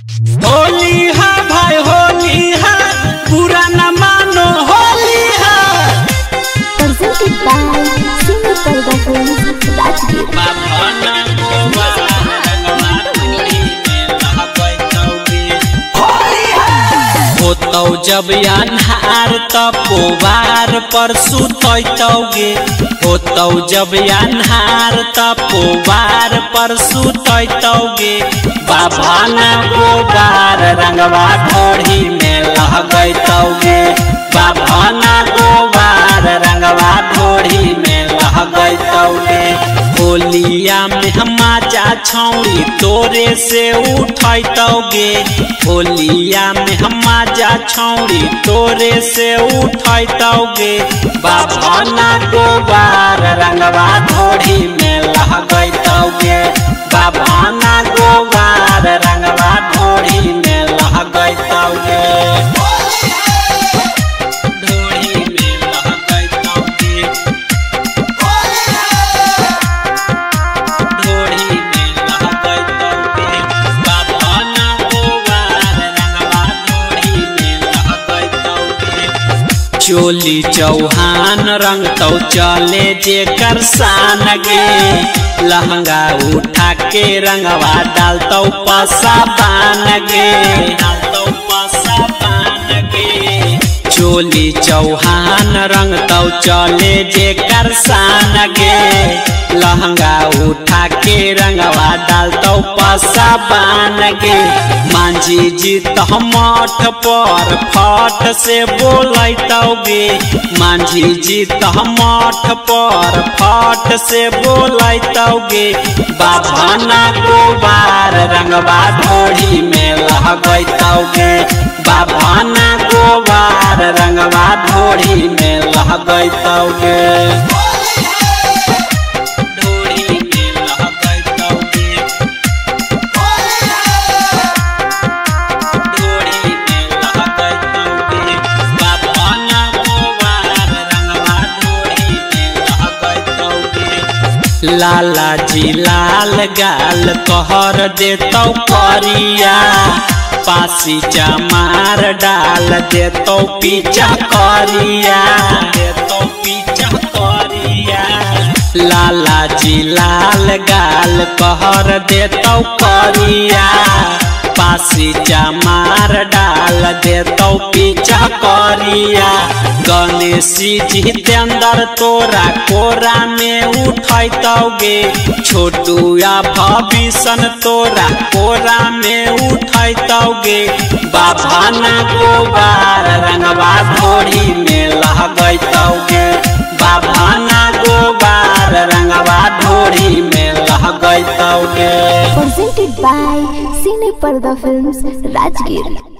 होली है भाई होली है, पूरा न मानो होली है। Presented by Singer Parda Films, Rajgir। होतौ जब अन्हार तब पोवार पर सुतैतौगे, होतौ जब अन्हार तब पोवार पर सुतैतौगे। बाबा ना गोबार रंगवा ढोढ़ी में लहगैतौगे, बाबा ना गोबार रंगवा ढोढ़ी में लहगैतौगे। होलिया में हमाजा छौड़ी तोरे से उठैतौगे, होलिया में हमाजा छौड़ी तोरे से उठैतौगे। बाबा ना गोबार रंगवा ढोढ़ी में लहगैतौगे, बाबा ना गोबार रंगवा ढोढ़ी में लहगैतौगे। चोली चौहान रंग तो चले जेकर सान गे, लहंगा उठा के रंगवा डालतौ पसा बान गे, डालतौ पसा बान गे। चोली चौहान रंग तो चले जेकर सान गे, लहंगा उठा के रंगवा डालतौ पसा बान गे। मांझी जी तो मठ पर फट से बोलैतौगे, मांझी जी तो मठ पर फट से बोलैतौगे। बाबा ना गोबार रंगवा ढोढ़ी में लहगैतौगे, बाबा ना गोबार रंगवा ढोढ़ी में लहगैतौगे। लाला जी लाल गाल कहर देतौ करिया, पासी चमार डाल देतौ पीछा करिया, देतौ पीछा करिया। लाला जी लाल गाल कहर देतौ करिया, पासी चमार डाल देतौ पीछा करिया। गणेश जितेंद्र तोरा कोरा में उठैतौगे, छोटू या भविष्य तोरा कोरा में उठैतौगे। बाबा ना गोबार रंगवा ढोढ़ी में लहगैतौगे, बाबा ना गोबार रंगवा ढोढ़ी में लहगैतौगे। Presented by Singer Parda Films, Rajgir।